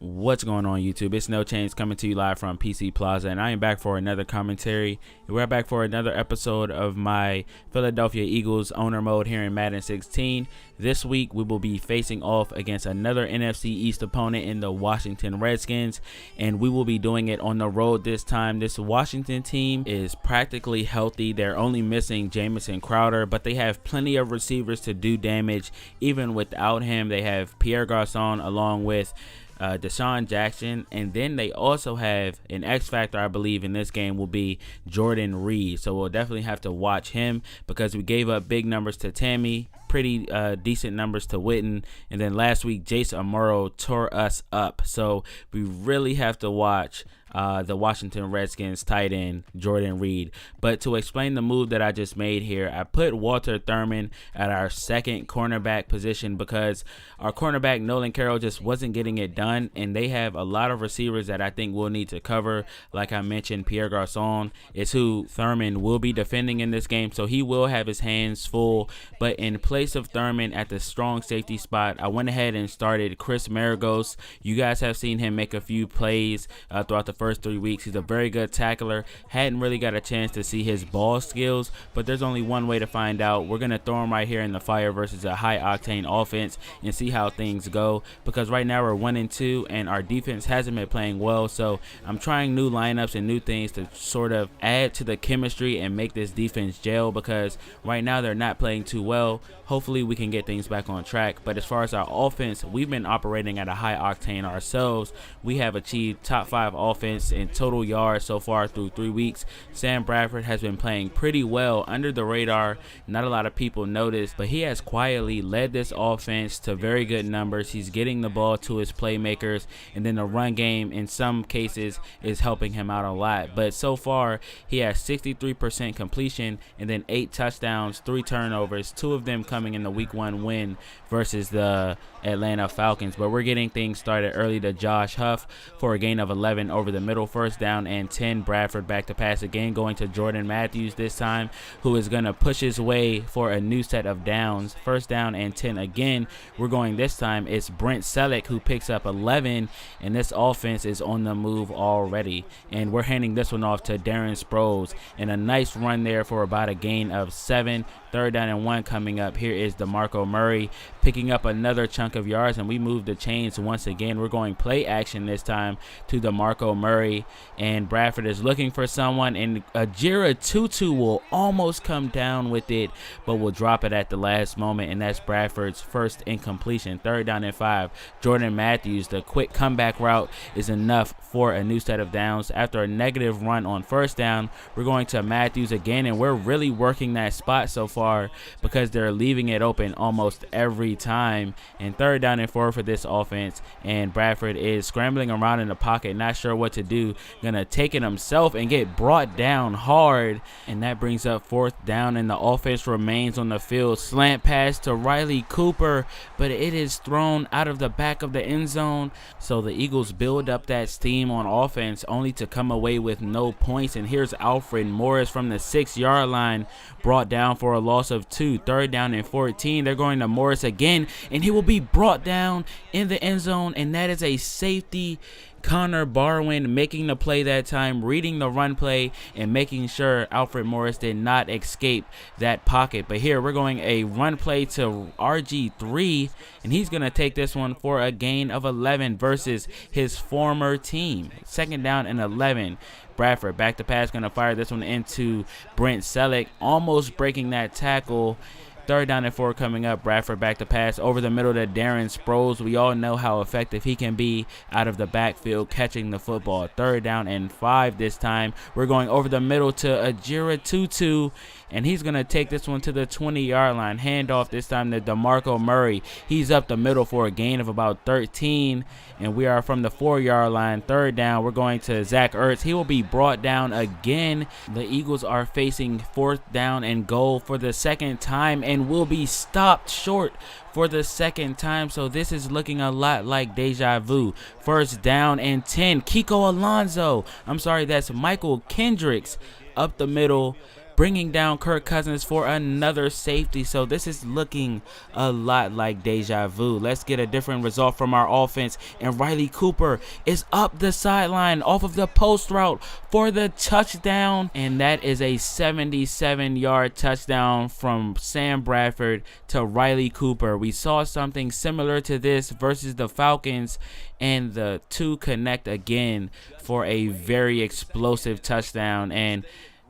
What's going on, YouTube? It's No Change coming to you live from PC Plaza, and I am back for another commentary. We're back for another episode of my Philadelphia Eagles owner mode here in Madden 16. This week we will be facing off against another NFC East opponent in the Washington Redskins, and we will be doing it on the road this time. This Washington team is practically healthy. They're only missing Jamison Crowder, but they have plenty of receivers to do damage even without him. They have Pierre Garçon along with Deshaun Jackson, and then they also have an X factor, I believe, in this game will be Jordan Reed. So we'll definitely have to watch him because we gave up big numbers to Tammy, pretty decent numbers to Witten, and then last week Jace Amuro tore us up. So we really have to watch the Washington Redskins tight end Jordan Reed. But to explain the move that I just made here, I put Walter Thurman at our second cornerback position because our cornerback Nolan Carroll just wasn't getting it done, and they have a lot of receivers that I think we'll need to cover. Like I mentioned, Pierre Garçon is who Thurman will be defending in this game, so he will have his hands full. But in place of Thurman at the strong safety spot, I went ahead and started Chris Maragos. You guys have seen him make a few plays throughout the first 3 weeks. He's a very good tackler. Hadn't really got a chance to see his ball skills, but there's only one way to find out. We're going to throw him right here in the fire versus a high-octane offense and see how things go, because right now we're 1-2 and our defense hasn't been playing well. So I'm trying new lineups and new things to sort of add to the chemistry and make this defense gel, because right now they're not playing too well. Hopefully we can get things back on track. But as far as our offense, we've been operating at a high octane ourselves. We have achieved top 5 offense in total yards so far through 3 weeks. Sam Bradford has been playing pretty well under the radar. Not a lot of people notice, but he has quietly led this offense to very good numbers. He's getting the ball to his playmakers, and then the run game in some cases is helping him out a lot. But so far he has 63% completion and then 8 touchdowns, 3 turnovers, 2 of them coming in the week 1 win versus the Atlanta Falcons. But we're getting things started early to Josh Huff for a gain of 11 over the middle, first down and 10. Bradford back to pass again, going to Jordan Matthews this time, who is going to push his way for a new set of downs. First down and 10 again. We're going this time. It's Brent Selleck who picks up 11, and this offense is on the move already. And we're handing this one off to Darren Sproles, and a nice run there for about a gain of 7. Third down and 1 coming up. Here is DeMarco Murray picking up another chunk of yards, and we move the chains once again. We're going play action this time to DeMarco Murray, and Bradford is looking for someone, and Ajira Tutu will almost come down with it, but will drop it at the last moment, and that's Bradford's first incompletion. Third down and 5. Jordan Matthews, the quick comeback route is enough for a new set of downs. After a negative run on first down, we're going to Matthews again, and we're really working that spot so far because they're leaving it open almost every time. And third down and 4 for this offense, and Bradford is scrambling around in the pocket, not sure what to do, gonna take it himself and get brought down hard, and that brings up fourth down, and the offense remains on the field. Slant pass to Riley Cooper, but it is thrown out of the back of the end zone. So the Eagles build up that steam on offense only to come away with no points. And here's Alfred Morris from the 6-yard line, brought down for a loss of 2. Third down and 14. They're going to Morris again, and he will be brought down in the end zone, and that is a safety. Connor Barwin making the play that time, reading the run play and making sure Alfred Morris did not escape that pocket. But here we're going a run play to RG3, and he's going to take this one for a gain of 11 versus his former team. Second down and 11. Bradford back to pass, going to fire this one into Brent Selleck, almost breaking that tackle. Third down and 4 coming up. Bradford back to pass over the middle to Darren Sproles. We all know how effective he can be out of the backfield catching the football. Third down and 5 this time. We're going over the middle to Ajira Tutu, and he's going to take this one to the 20-yard line. Handoff this time to DeMarco Murray. He's up the middle for a gain of about 13, and we are from the 4-yard line. Third down, we're going to Zach Ertz. He will be brought down again. The Eagles are facing fourth down and goal for the second time, and will be stopped short for the second time. So this is looking a lot like deja vu. First down and 10. Kiko Alonso. I'm sorry, that's Michael Kendricks up the middle. bringing down Kirk Cousins for another safety. So this is looking a lot like deja vu. Let's get a different result from our offense. And Riley Cooper is up the sideline off of the post route for the touchdown. And that is a 77-yard touchdown from Sam Bradford to Riley Cooper. We saw something similar to this versus the Falcons, and the two connect again for a very explosive touchdown. And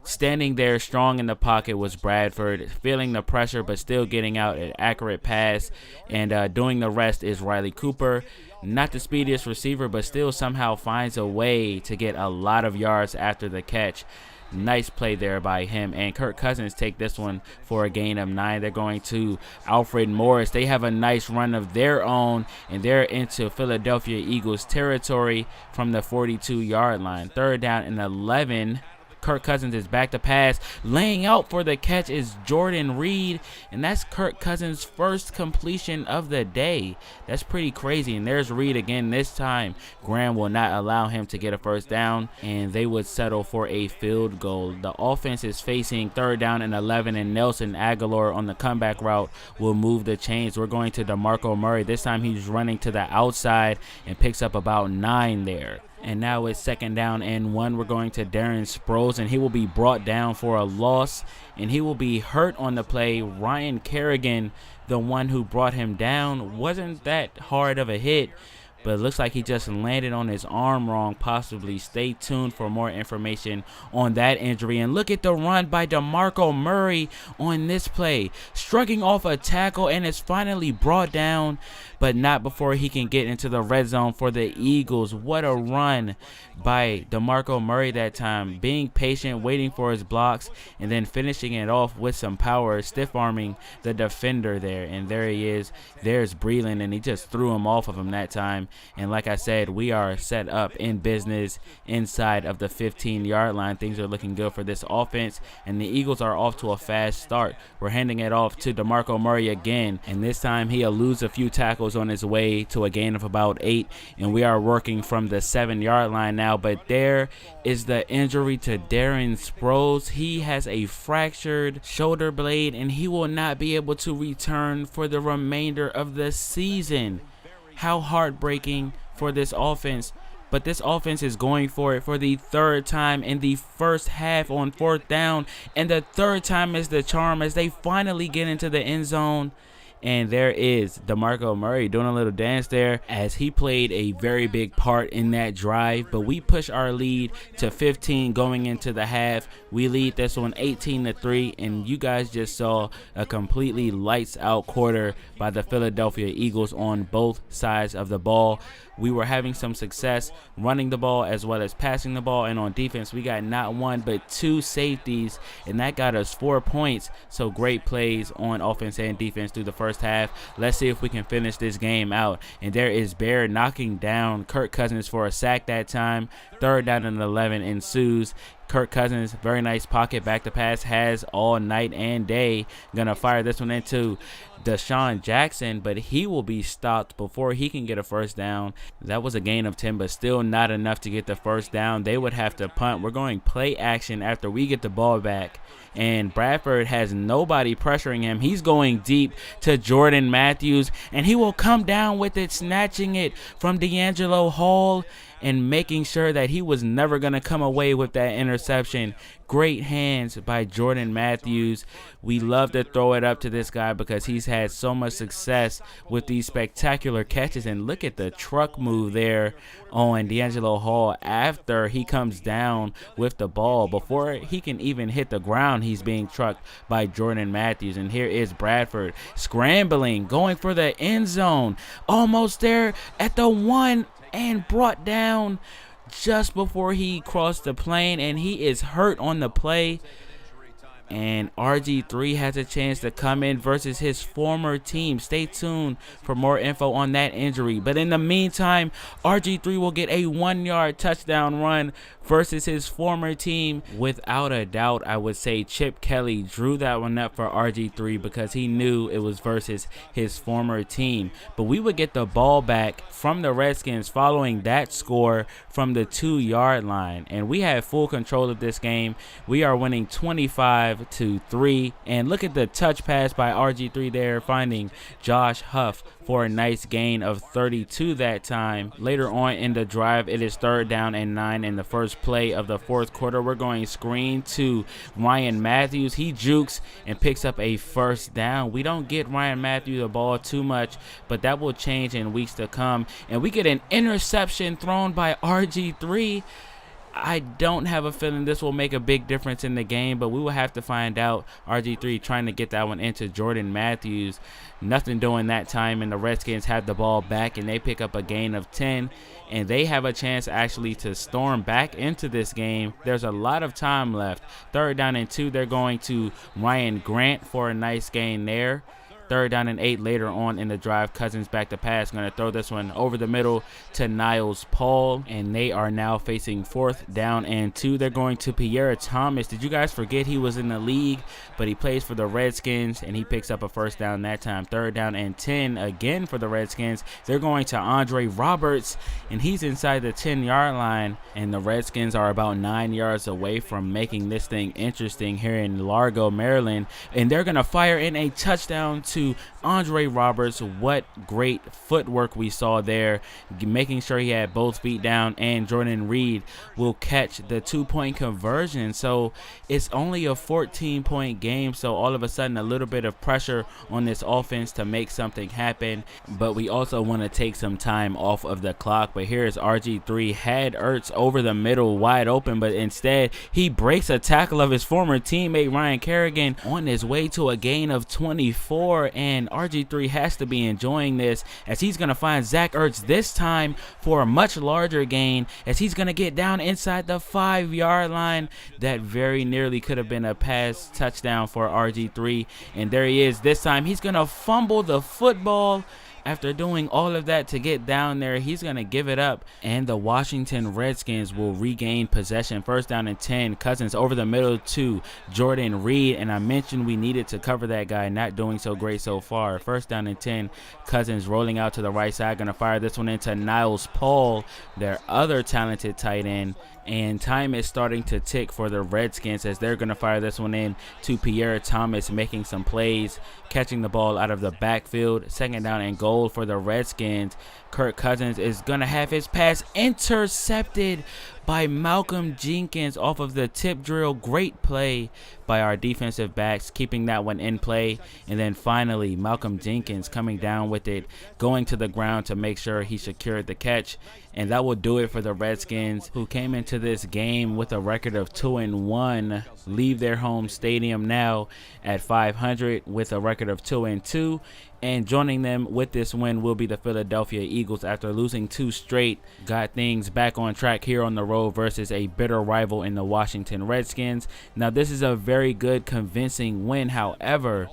standing there strong in the pocket was Bradford, feeling the pressure but still getting out an accurate pass, and doing the rest is Riley Cooper. Not the speediest receiver, but still somehow finds a way to get a lot of yards after the catch. Nice play there by him. And Kirk Cousins take this one for a gain of 9. They're going to Alfred Morris. They have a nice run of their own, and they're into Philadelphia Eagles territory from the 42-yard line. 3rd down and 11. Kirk Cousins is back to pass. Laying out for the catch is Jordan Reed, and that's Kirk Cousins' first completion of the day. That's pretty crazy. And there's Reed again. This time, Graham will not allow him to get a first down, and they would settle for a field goal. The offense is facing 3rd down and 11, and Nelson Aguilar on the comeback route will move the chains. We're going to DeMarco Murray. This time he's running to the outside and picks up about 9 there. And now it's 2nd down and 1. We're going to Darren Sproles, and he will be brought down for a loss, and he will be hurt on the play. Ryan Kerrigan, the one who brought him down, wasn't that hard of a hit, but it looks like he just landed on his arm wrong, possibly. Stay tuned for more information on that injury. And look at the run by DeMarco Murray on this play. Shrugging off a tackle, and is finally brought down, but not before he can get into the red zone for the Eagles. What a run by DeMarco Murray that time. Being patient, waiting for his blocks, and then finishing it off with some power, stiff-arming the defender there. And there he is. There's Breland, and he just threw him off of him that time. And like I said, we are set up in business inside of the 15-yard line. Things are looking good for this offense, and the Eagles are off to a fast start. We're handing it off to DeMarco Murray again, and this time he'll lose a few tackles on his way to a gain of about 8, and we are working from the 7-yard line now. But there is the injury to Darren Sproles. He has a fractured shoulder blade, and he will not be able to return for the remainder of the season. How heartbreaking for this offense. But this offense is going for it for the 3rd time in the first half on 4th down. And the 3rd time is the charm as they finally get into the end zone. And there is DeMarco Murray doing a little dance there as he played a very big part in that drive. But we push our lead to 15 going into the half. We lead this one 18-3, and you guys just saw a completely lights out quarter by the Philadelphia Eagles on both sides of the ball. We were having some success running the ball as well as passing the ball, and on defense we got not 1 but 2 safeties, and that got us 4 points. So great plays on offense and defense through the first half. Let's see if we can finish this game out. And there is Bear knocking down Kirk Cousins for a sack that time. 3rd down and 11 ensues. Kirk Cousins, very nice pocket back to pass, has all night and day. Gonna fire this one into Deshaun Jackson, but he will be stopped before he can get a first down. That was a gain of 10, but still not enough to get the first down. They would have to punt. We're going play action after we get the ball back, and Bradford has nobody pressuring him. He's going deep to Jordan Matthews, and he will come down with it, snatching it from D'Angelo Hall and making sure that he was never going to come away with that interception. Great hands by Jordan Matthews. We love to throw it up to this guy because he's had so much success with these spectacular catches. And look at the truck move there on D'Angelo Hall after he comes down with the ball. Before he can even hit the ground, he's being trucked by Jordan Matthews. And here is Bradford scrambling, going for the end zone. Almost there at the 1, and brought down just before he crossed the plane, and he is hurt on the play. and RG3 has a chance to come in versus his former team. Stay tuned for more info on that injury. But in the meantime, RG3 will get a 1-yard touchdown run versus his former team. Without a doubt, I would say Chip Kelly drew that one up for RG3 because he knew it was versus his former team. But we would get the ball back from the Redskins following that score from the 2-yard line, and we had full control of this game. We are winning 25-3, and look at the touch pass by RG3 there, finding Josh Huff for a nice gain of 32 that time. Later on in the drive, it is 3rd down and 9 in the first play of the 4th quarter. We're going screen to Ryan Matthews. He jukes and picks up a 1st down. We don't get Ryan Matthews the ball too much, but that will change in weeks to come. And we get an interception thrown by RG3. I don't have a feeling this will make a big difference in the game, but we will have to find out. RG3 trying to get that one into Jordan Matthews. Nothing doing that time, and the Redskins have the ball back, and they pick up a gain of 10, and they have a chance actually to storm back into this game. There's a lot of time left. 3rd down and 2, they're going to Ryan Grant for a nice gain there. 3rd down and 8 later on in the drive. Cousins back to pass. Going to throw this one over the middle to Niles Paul. And they are now facing 4th down and 2. They're going to Pierre Thomas. Did you guys forget he was in the league? But he plays for the Redskins, and he picks up a 1st down that time. 3rd down and 10 again for the Redskins. They're going to Andre Roberts, and he's inside the 10-yard line. And the Redskins are about 9 yards away from making this thing interesting here in Largo, Maryland. And they're going to fire in a touchdown to Andre Roberts. What great footwork we saw there, making sure he had both feet down, and Jordan Reed will catch the 2-point conversion. So it's only a 14-point game, so all of a sudden a little bit of pressure on this offense to make something happen, but we also want to take some time off of the clock. But here's RG3, had Ertz over the middle wide open, but instead he breaks a tackle of his former teammate Ryan Kerrigan on his way to a gain of 24. And RG3 has to be enjoying this, as he's going to find Zach Ertz this time for a much larger gain, as he's going to get down inside the 5-yard line. That very nearly could have been a pass touchdown for RG3, and there he is. This time he's going to fumble the football. After doing all of that to get down there, he's going to give it up, and the Washington Redskins will regain possession. 1st down and 10. Cousins over the middle to Jordan Reed, and I mentioned we needed to cover that guy. Not doing so great so far. 1st down and 10. Cousins rolling out to the right side. Going to fire this one into Niles Paul, their other talented tight end. And time is starting to tick for the Redskins, as they're going to fire this one in to Pierre Thomas, making some plays, catching the ball out of the backfield. 2nd down and goal for the Redskins. Kirk Cousins is going to have his pass intercepted by Malcolm Jenkins off of the tip drill. Great play by our defensive backs, keeping that one in play. And then finally, Malcolm Jenkins coming down with it, going to the ground to make sure he secured the catch. And that will do it for the Redskins, who came into this game with a record of 2-1, leave their home stadium now at 500 with a record of 2-2. And joining them with this win will be the Philadelphia Eagles, after losing 2 straight. Got things back on track here on the road versus a bitter rival in the Washington Redskins. Now, this is a very good, convincing win. However,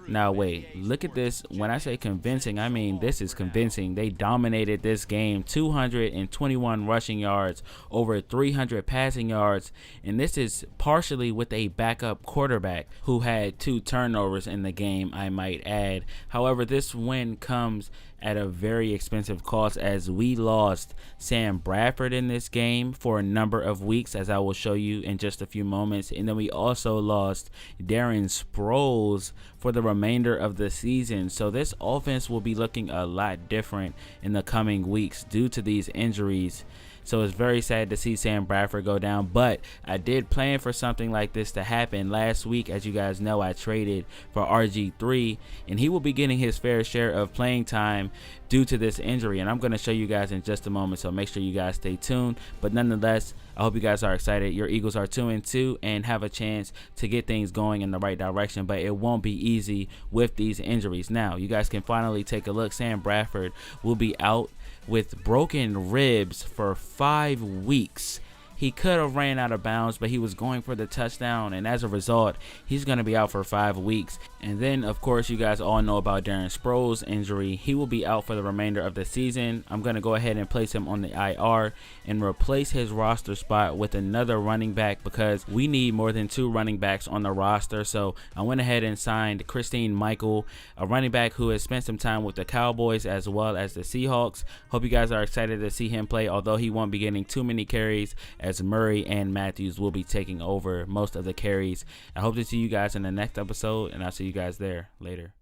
now wait, look at this. When I say convincing, I mean this is convincing. They dominated this game. 221 rushing yards, over 300 passing yards, and this is partially with a backup quarterback who had 2 turnovers in the game, I might add. However, this win comes at a very expensive cost, as we lost Sam Bradford in this game for a number of weeks, as I will show you in just a few moments. And then we also lost Darren Sproles for the remainder of the season. So this offense will be looking a lot different in the coming weeks due to these injuries. So it's very sad to see Sam Bradford go down, but I did plan for something like this to happen. Last week, as you guys know, I traded for RG3, and he will be getting his fair share of playing time due to this injury, and I'm going to show you guys in just a moment, so make sure you guys stay tuned. But nonetheless, I hope you guys are excited. Your Eagles are 2-2 and have a chance to get things going in the right direction, but it won't be easy with these injuries. Now, you guys can finally take a look. Sam Bradford will be out with broken ribs for 5 weeks. He could have ran out of bounds, but he was going for the touchdown, and as a result, he's going to be out for 5 weeks. And then, of course, you guys all know about Darren Sproles' injury. He will be out for the remainder of the season. I'm going to go ahead and place him on the IR and replace his roster spot with another running back because we need more than 2 running backs on the roster. So I went ahead and signed Christine Michael, a running back who has spent some time with the Cowboys as well as the Seahawks. Hope you guys are excited to see him play, although he won't be getting too many carries as Murray and Matthews will be taking over most of the carries. I hope to see you guys in the next episode, and I'll see you guys there later.